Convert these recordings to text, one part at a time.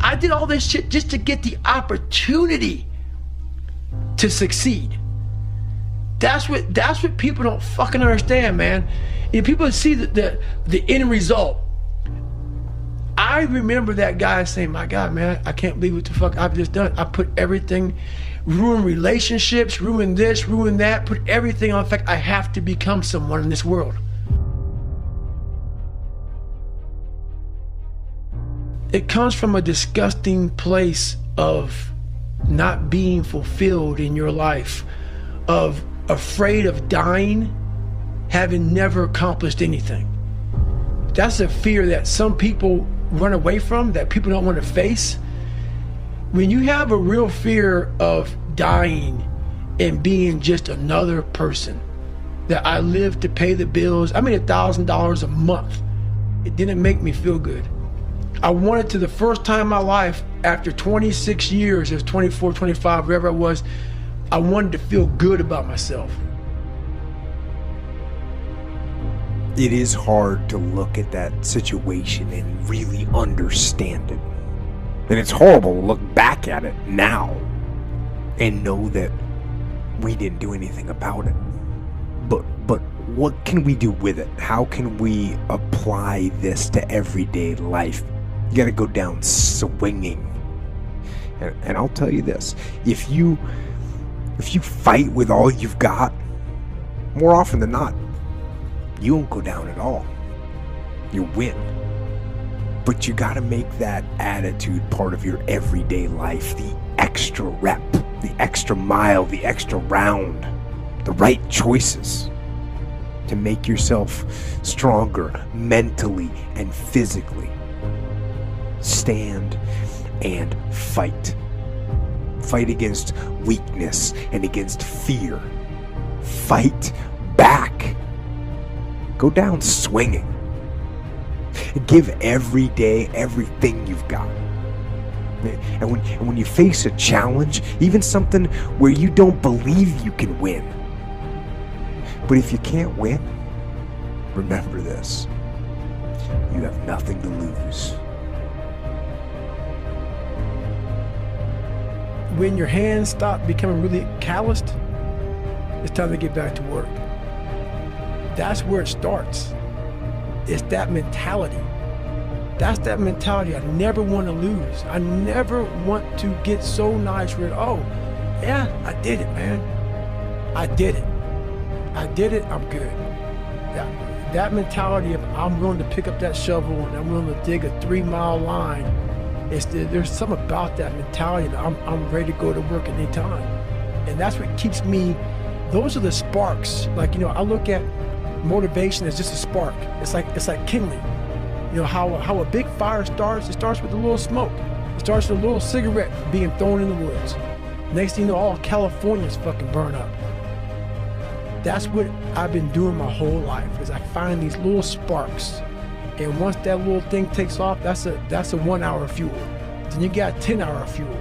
I did all this shit just to get the opportunity to succeed. That's what people don't fucking understand, man. If people see the end result. I remember that guy saying, my God, man, I can't believe what the fuck I've just done. I put everything, ruined relationships, ruined this, ruined that, put everything on. In fact, I have to become someone in this world. It comes from a disgusting place of not being fulfilled in your life, of afraid of dying, having never accomplished anything. That's a fear that some people run away from, that people don't want to face. When you have a real fear of dying and being just another person, that I live to pay the bills, I made $1,000 a month. It didn't make me feel good. I wanted to, the first time in my life, after 26 years, it was 24, 25, wherever I was, I wanted to feel good about myself. It is hard to look at that situation and really understand it. And it's horrible to look back at it now and know that we didn't do anything about it. But what can we do with it? How can we apply this to everyday life? You gotta go down swinging. And I'll tell you this, if you fight with all you've got, more often than not, you won't go down at all. You win. But you gotta make that attitude part of your everyday life. The extra rep, the extra mile, the extra round, the right choices to make yourself stronger mentally and physically. Stand and fight. Fight against weakness and against fear. Fight back. Go down swinging. Give every day everything you've got. And when you face a challenge, even something where you don't believe you can win, but if you can't win, remember this: you have nothing to lose. When your hands stop becoming really calloused, it's time to get back to work. That's where it starts. It's that mentality. That's that mentality I never want to lose. I never want to get so nice with, oh, yeah, I did it, man. I did it. I did it, I'm good. That mentality of I'm willing to pick up that shovel and I'm willing to dig a 3-mile line, there's something about that mentality that I'm ready to go to work at any time. And that's what keeps me, those are the sparks. Like, I look at motivation as just a spark. It's like kindling. How a big fire starts, it starts with a little smoke. It starts with a little cigarette being thrown in the woods. Next thing you know, all California's fucking burn up. That's what I've been doing my whole life, is I find these little sparks. And once that little thing takes off, that's a 1 hour fuel. Then you got 10-hour fuel.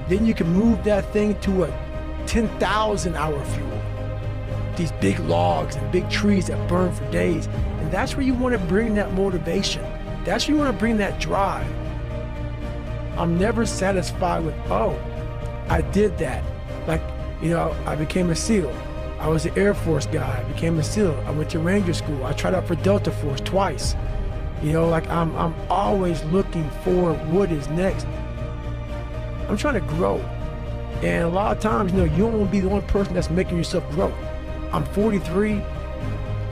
Then you can move that thing to a 10,000 hour fuel. These big logs and big trees that burn for days. And that's where you want to bring that motivation. That's where you want to bring that drive. I'm never satisfied with, oh, I did that. Like, I became a SEAL. I was an Air Force guy. I became a SEAL. I went to Ranger School. I tried out for Delta Force twice. I'm always looking for what is next. I'm trying to grow. And a lot of times, you don't want to be the one person that's making yourself grow. I'm 43.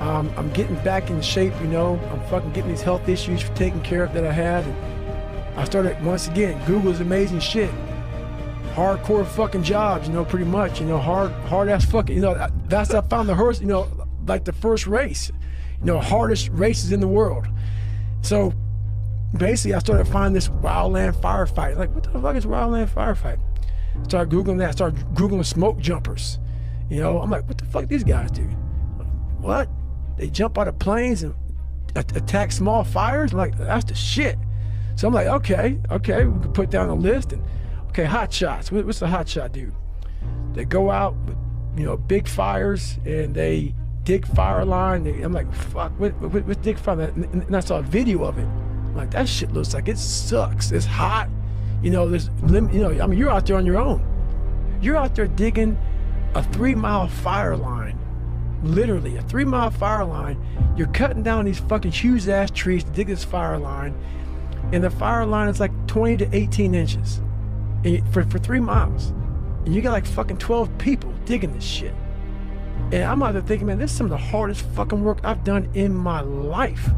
I'm getting back in shape, I'm fucking getting these health issues taken care of that I had. And I started, once again, Google's amazing shit. Hardcore fucking jobs, pretty much, hard ass fucking, that's I found the first, like the first race, hardest races in the world. So basically I started finding this wildland firefight. Like, what the fuck is wildland firefight? Started Googling that, started Googling smoke jumpers. I'm like, what the fuck these guys do? What? They jump out of planes and attack small fires? I'm like, that's the shit. So I'm like, okay, we can put down a list. And okay, hot shots. What's the hot shot do? They go out with, big fires and they dig fire line. I'm like, fuck, what's dig fire line? And I saw a video of it. I'm like, that shit looks like it sucks. It's hot. You know, I mean, you're out there on your own. You're out there digging a 3-mile fire line, literally a 3-mile fire line. You're cutting down these fucking huge ass trees to dig this fire line, and the fire line is like 20 to 18 inches for 3 miles. And you got like fucking 12 people digging this shit. And I'm out there thinking, man, this is some of the hardest fucking work I've done in my life.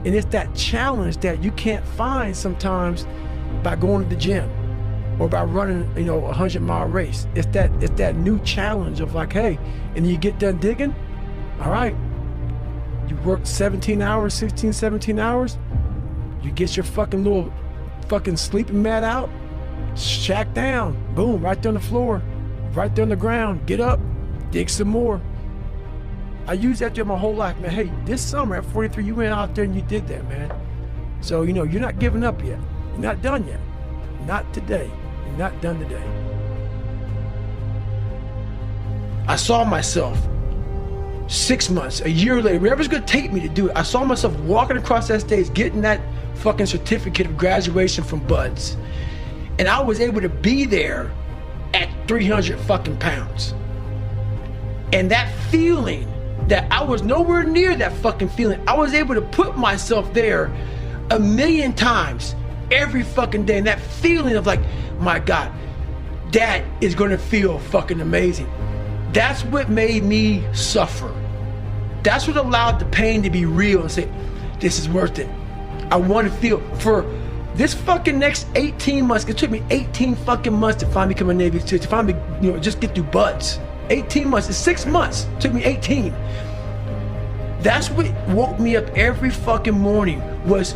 And it's that challenge that you can't find sometimes by going to the gym or by running, you know, a 100-mile race. It's that new challenge of like, hey, and you get done digging, all right, you work 17 hours, 16, 17 hours, you get your fucking little fucking sleeping mat out, shack down, boom, right there on the floor, right there on the ground, get up, dig some more. I used that my whole life, man. Hey, this summer at 43, you went out there and you did that, man. So, you know, you're not giving up yet. You're not done yet. Not today. You're not done today. I saw myself 6 months, a year later, whatever's gonna take me to do it, I saw myself walking across that stage, getting that fucking certificate of graduation from Buds. And I was able to be there at 300 fucking pounds. And that feeling that I was nowhere near that fucking feeling, I was able to put myself there 1,000,000 times every fucking day. And that feeling of like, my God, that is gonna feel fucking amazing. That's what made me suffer. That's what allowed the pain to be real and say, this is worth it. I want to feel for this fucking next 18 months. It took me 18 fucking months to finally become a Navy SEAL, to finally, you know, just get through Buds. 18 months, it's 6 months. It took me 18. That's what woke me up every fucking morning was,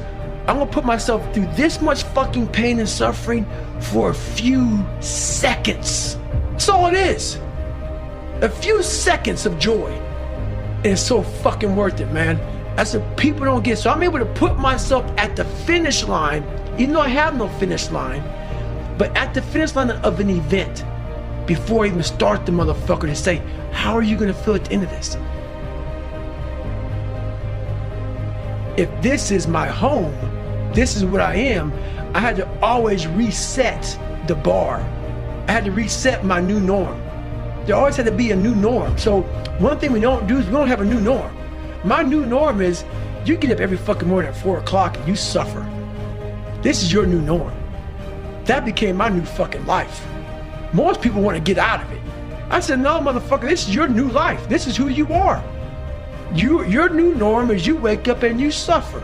I'm gonna put myself through this much fucking pain and suffering for a few seconds. That's all it is. A few seconds of joy. And it's so fucking worth it, man. That's what people don't get. So I'm able to put myself at the finish line, even though I have no finish line, but at the finish line of an event before I even start the motherfucker to say, how are you gonna feel at the end of this? If this is my home, this is what I am, I had to always reset the bar. I had to reset my new norm. There always had to be a new norm. So one thing we don't do is we don't have a new norm. My new norm is you get up every fucking morning at 4 o'clock and you suffer. This is your new norm. That became my new fucking life. Most people want to get out of it. I said, no, motherfucker, this is your new life. This is who you are. Your new norm is you wake up and you suffer.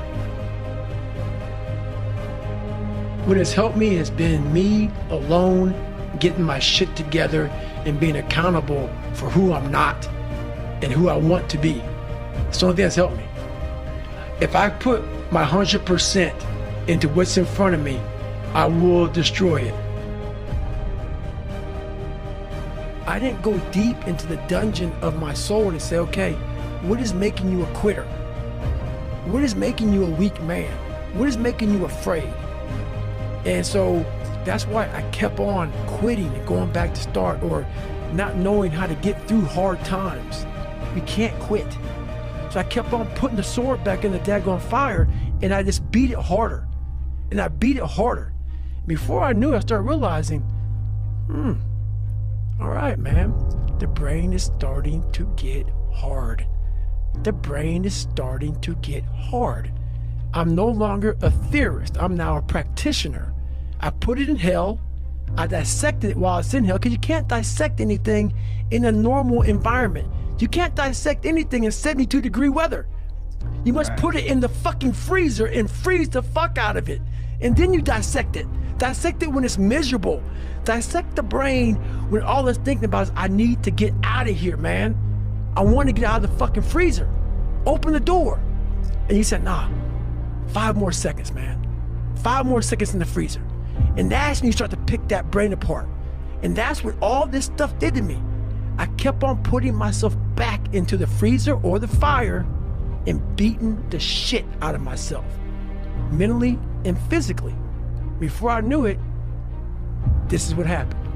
What has helped me has been me alone, getting my shit together and being accountable for who I'm not and who I want to be. It's the only thing that's helped me. If I put my 100% into what's in front of me, I will destroy it. I didn't go deep into the dungeon of my soul to say, okay, what is making you a quitter? What is making you a weak man? What is making you afraid? And so that's why I kept on quitting and going back to start, or not knowing how to get through hard times. We can't quit. So I kept on putting the sword back in the daggone fire, and I just beat it harder. And I beat it harder. Before I knew it, I started realizing, all right, man, the brain is starting to get hard. The brain is starting to get hard. I'm no longer a theorist. I'm now a practitioner. I put it in hell. I dissected it while it's in hell, because you can't dissect anything in a normal environment. You can't dissect anything in 72-degree weather. You must put it in the fucking freezer and freeze the fuck out of it. And then you dissect it. Dissect it when it's miserable. Dissect the brain when all it's thinking about is, I need to get out of here, man. I want to get out of the fucking freezer. Open the door. And he said, nah, 5 more seconds, man. 5 more seconds in the freezer. And that's when you start to pick that brain apart. And that's what all this stuff did to me. I kept on putting myself back into the freezer or the fire and beating the shit out of myself, mentally and physically. Before I knew it, this is what happened.